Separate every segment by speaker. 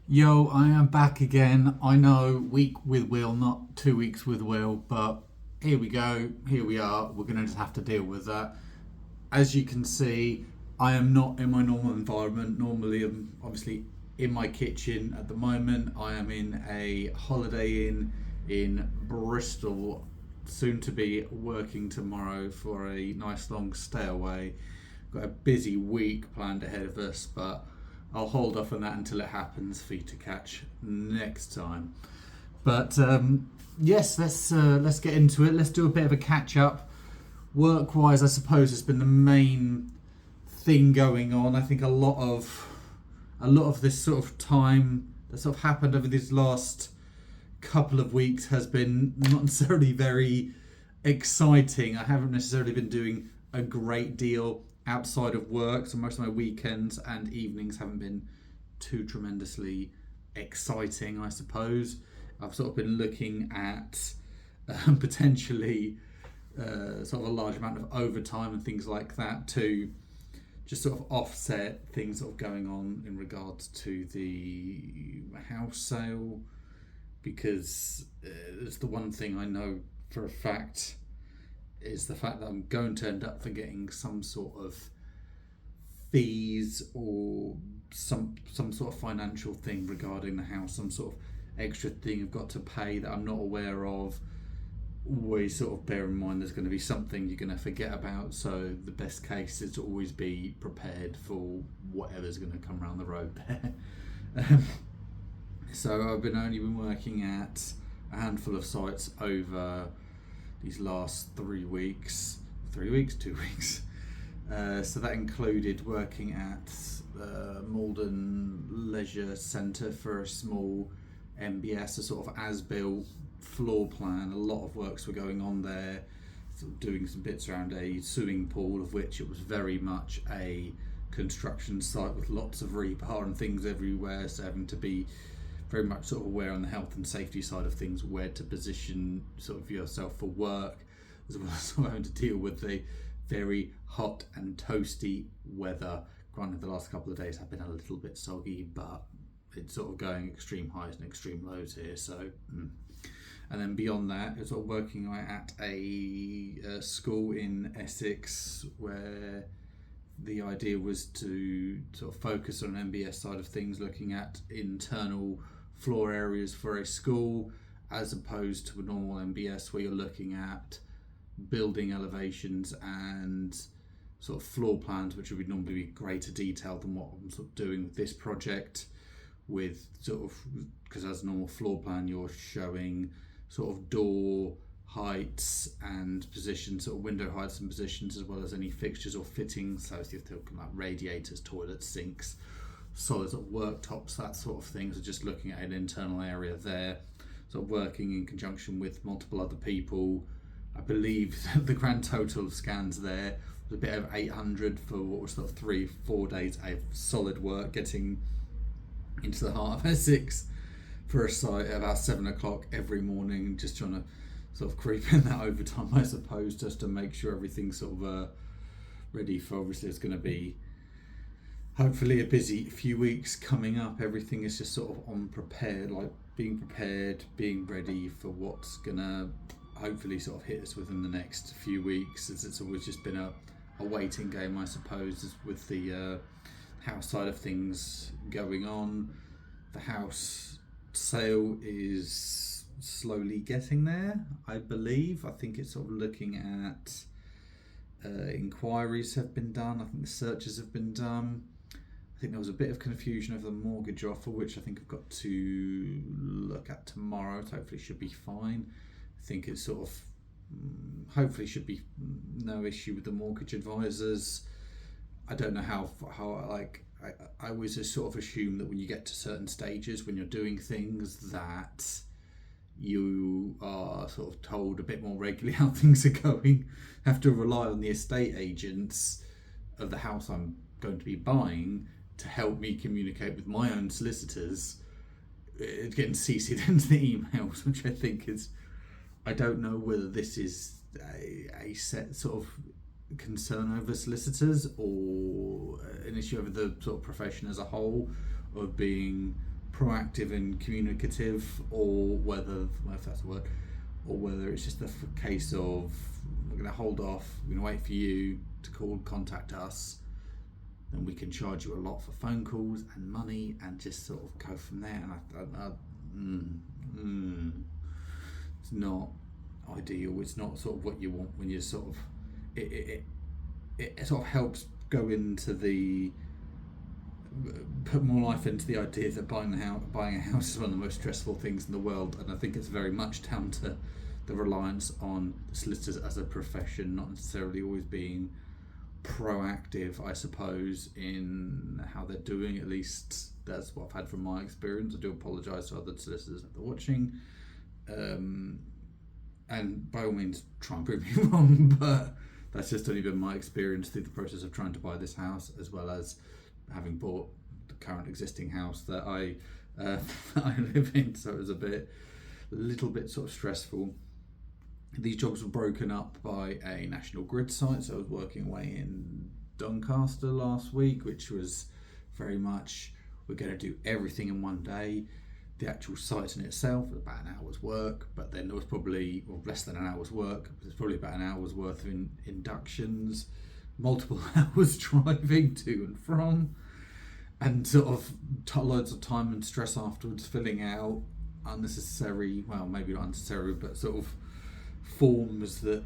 Speaker 1: Yo, I am back again. I know, week with Will, not 2 weeks with Will, but here we go. Here we are. We're going to just have to deal with that. As you can see, I am not in my normal environment. Normally, I'm obviously in my kitchen. At the moment, I am in a Holiday Inn in Bristol, soon to be working tomorrow for a nice long stay away. Got a busy week planned ahead of us, but I'll hold off on that until it happens for you to catch next time. But yes, let's get into it. Let's do a bit of a catch up. Work wise, I suppose has been the main thing going on. I think a lot of this sort of time that sort of happened over these last couple of weeks has been not necessarily very exciting. I haven't necessarily been doing a great deal outside of work, so most of my weekends and evenings haven't been too tremendously exciting, I suppose. I've sort of been looking at potentially sort of a large amount of overtime and things like that to just sort of offset things sort of going on in regards to the house sale, because it's the one thing I know for a fact is the fact that I'm going to end up for getting some sort of fees or some sort of financial thing regarding the house, some sort of extra thing I've got to pay that I'm not aware of. Always sort of bear in mind there's going to be something you're going to forget about, so the best case is to always be prepared for whatever's going to come around the road there. um, so I've only been working at a handful of sites over these last 3 weeks. 3 weeks, 2 weeks. So that included working at Malden Leisure Centre for a small MBS, a sort of as-built floor plan. A lot of works were going on there, sort of doing some bits around a swimming pool, of which it was very much a construction site with lots of rebar and things everywhere, so having to be very much sort of aware on the health and safety side of things, where to position sort of yourself for work, as well as having to deal with the very hot and toasty weather. Granted, the last couple of days have been a little bit soggy, but it's sort of going extreme highs and extreme lows here. So, and then beyond that, it's sort of working at a school in Essex where the idea was to sort of focus on an MBS side of things, looking at internal floor areas for a school, as opposed to a normal MBS where you're looking at building elevations and sort of floor plans, which would normally be greater detail than what I'm sort of doing with this project. With sort of, because as a normal floor plan, you're showing sort of door heights and positions, sort of window heights and positions, as well as any fixtures or fittings. So if you're talking about radiators, toilets, sinks, solid sort of worktops, that sort of thing. So just looking at an internal area there, sort of working in conjunction with multiple other people. I believe the grand total of scans there was a bit over 800 for what was sort of 3-4 days of solid work, getting into the heart of Essex for a site at about 7 o'clock every morning, just trying to sort of creep in that overtime, I suppose, just to make sure everything's sort of ready for, obviously it's going to be hopefully a busy few weeks coming up. Everything is just sort of on prepared, like being prepared, being ready for what's going to hopefully sort of hit us within the next few weeks, as it's always just been a waiting game, I suppose, with the house side of things going on. The house sale is slowly getting there, I believe. I think it's sort of looking at inquiries have been done. I think the searches have been done. I think there was a bit of confusion over the mortgage offer, which I think I've got to look at tomorrow. So hopefully should be fine. I think it's sort of hopefully should be no issue with the mortgage advisors. I don't know how like I always just sort of assume that when you get to certain stages when you're doing things that you are sort of told a bit more regularly how things are going. Have to rely on the estate agents of the house I'm going to be buying to help me communicate with my own solicitors, getting CC'd into the emails, which I think is, I don't know whether this is a set sort of concern over solicitors or an issue over the sort of profession as a whole, of being proactive and communicative, or whether, well, if that's a word, or whether it's just a case of we're going to hold off, we're going to wait for you to contact us, then we can charge you a lot for phone calls and money and just sort of go from there. And it's not ideal. It's not sort of what you want when you're sort of it sort of helps go into the put more life into the idea that buying a house is one of the most stressful things in the world, and I think it's very much down to the reliance on the solicitors as a profession, not necessarily always being proactive, I suppose, in how they're doing. At least that's what I've had from my experience. I do apologise to other solicitors if they're watching, and by all means try and prove me wrong, but that's just only been my experience through the process of trying to buy this house, as well as having bought the current existing house that I I live in. So it was a little bit sort of stressful. These jobs were broken up by a National Grid site, so I was working away in Doncaster last week, which was very much, we're going to do everything in one day. The actual site in itself was about an hour's work, but then there was probably, well, less than an hour's work. There's probably about an hour's worth of inductions, multiple hours driving to and from, and sort of loads of time and stress afterwards filling out unnecessary, well, maybe not unnecessary, but sort of forms that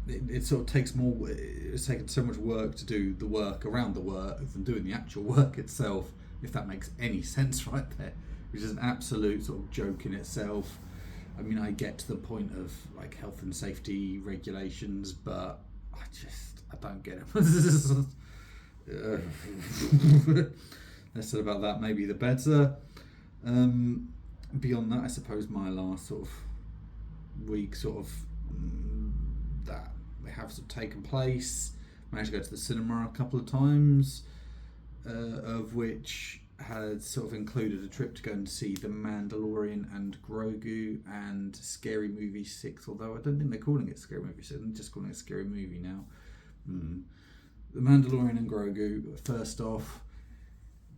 Speaker 1: it sort of takes more. It's taken so much work to do the work around the work than doing the actual work itself, if that makes any sense right there, which is an absolute sort of joke in itself. I mean, I get to the point of like health and safety regulations, but I don't get it. Less said about that, maybe the better. Beyond that, I suppose my last sort of week that they have sort of taken place. Managed to go to the cinema a couple of times, of which had sort of included a trip to go and see The Mandalorian and Grogu and Scary Movie 6, although I don't think they're calling it Scary Movie 6, they're just calling it Scary Movie now. The Mandalorian and Grogu, first off,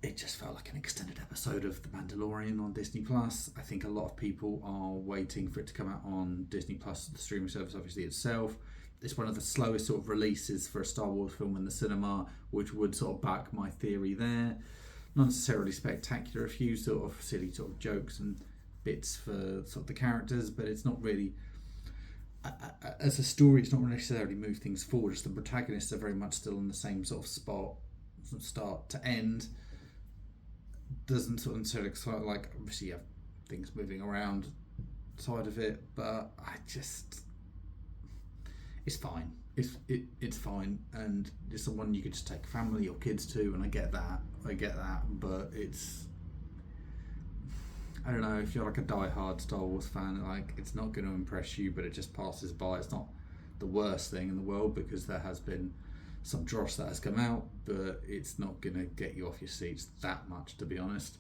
Speaker 1: it just felt like an extended episode of The Mandalorian on Disney Plus. I think a lot of people are waiting for it to come out on Disney Plus, the streaming service obviously itself. It's one of the slowest sort of releases for a Star Wars film in the cinema, which would sort of back my theory there. Not necessarily spectacular, a few sort of silly sort of jokes and bits for sort of the characters, but it's not really, as a story, it's not necessarily moved things forward. Just the protagonists are very much still in the same sort of spot from start to end. Doesn't sort of necessarily excite, like, obviously you have things moving around side of it, but it's fine. It's fine, and it's the one you could just take family or kids to, and I get that, but I don't know, if you're like a die-hard Star Wars fan, like, it's not going to impress you, but it just passes by. It's not the worst thing in the world, because there has been some dross that has come out, but it's not going to get you off your seats that much, to be honest.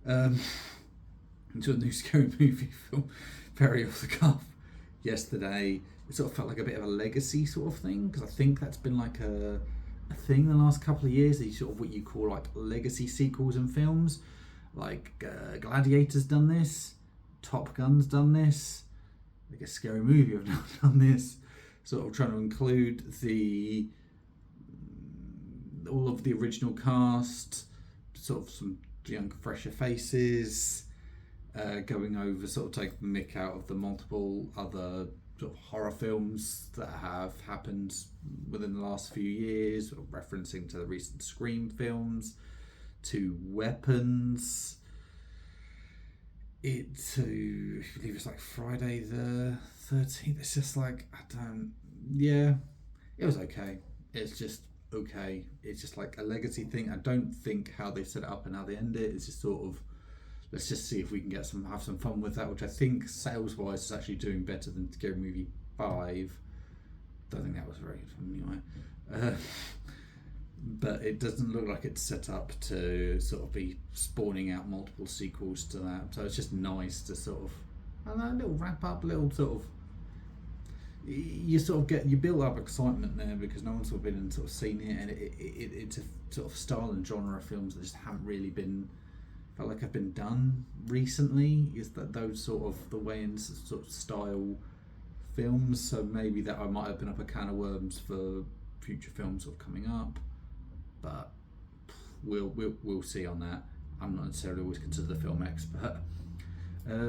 Speaker 1: Into a new Scary Movie film, very off the cuff, yesterday. It sort of felt like a bit of a legacy sort of thing, because I think that's been like a thing the last couple of years, these sort of what you call like legacy sequels in films. Like Gladiator's done this, Top Gun's done this, I guess Scary Movie have now done this, sort of trying to include all of the original cast, sort of some young fresher faces, going over, sort of take the mick out of the multiple other sort of horror films that have happened within the last few years, sort of referencing to the recent Scream films, to Weapons, I believe it's like Friday the 13th. It's just like, it was okay. It's just okay. It's just like a legacy thing. I don't think how they set it up and how they end it is just sort of, let's just see if we can have some fun with that, which I think sales wise is actually doing better than Scary Movie 5. Don't think that was very good anyway. But it doesn't look like it's set up to sort of be spawning out multiple sequels to that. So it's just nice to sort of, I don't know, a little wrap up, little sort of, you build up excitement there, because no one's sort of been and sort of seen it, and it's a sort of style and genre of films that just haven't really been felt like I've been done recently. Is that those sort of the Wayans sort of style films? So maybe that I might open up a can of worms for future films sort of coming up, but we'll see on that. I'm not necessarily always considered a film expert.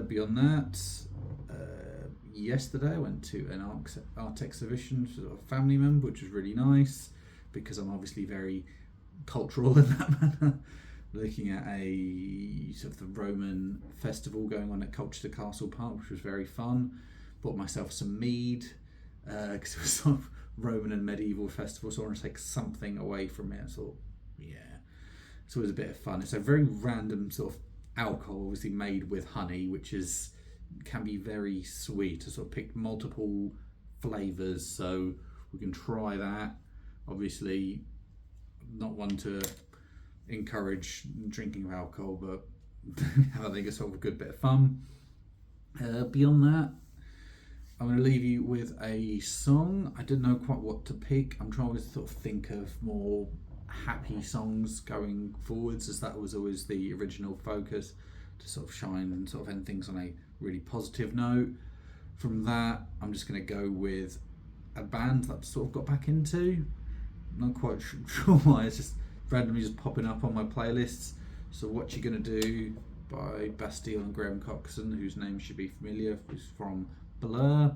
Speaker 1: Beyond that, yesterday I went to an art exhibition for a family member, which was really nice because I'm obviously very cultural in that manner. Looking at a sort of the Roman festival going on at Colchester Castle Park, which was very fun. Bought myself some mead because it was sort of Roman and medieval festival, so I want to take something away from it. I thought, yeah, it's always a bit of fun. It's a very random sort of alcohol, obviously made with honey, which can be very sweet. I sort of picked multiple flavours, so we can try that. Obviously, not one to encourage drinking of alcohol, but I think it's sort of a good bit of fun. Beyond that, I'm going to leave you with a song. I didn't know quite what to pick. I'm trying to sort of think of more happy songs going forwards, as that was always the original focus, to sort of shine and sort of end things on a really positive note. From that, I'm just going to go with a band that I've sort of got back into. Not quite sure why, it's just randomly just popping up on my playlists. So What You Gonna Do by Bastille and Graham Coxon, whose name should be familiar, who's from Blur.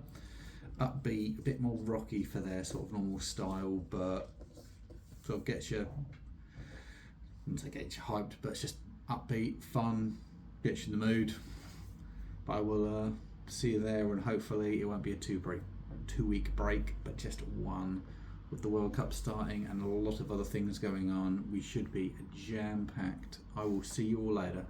Speaker 1: Upbeat, a bit more rocky for their sort of normal style, but sort of gets you, I wouldn't say gets you hyped, but it's just upbeat, fun, gets you in the mood. But I will see you there, and hopefully it won't be a 2-week break, but just one. With the World Cup starting and a lot of other things going on, we should be jam-packed. I will see you all later.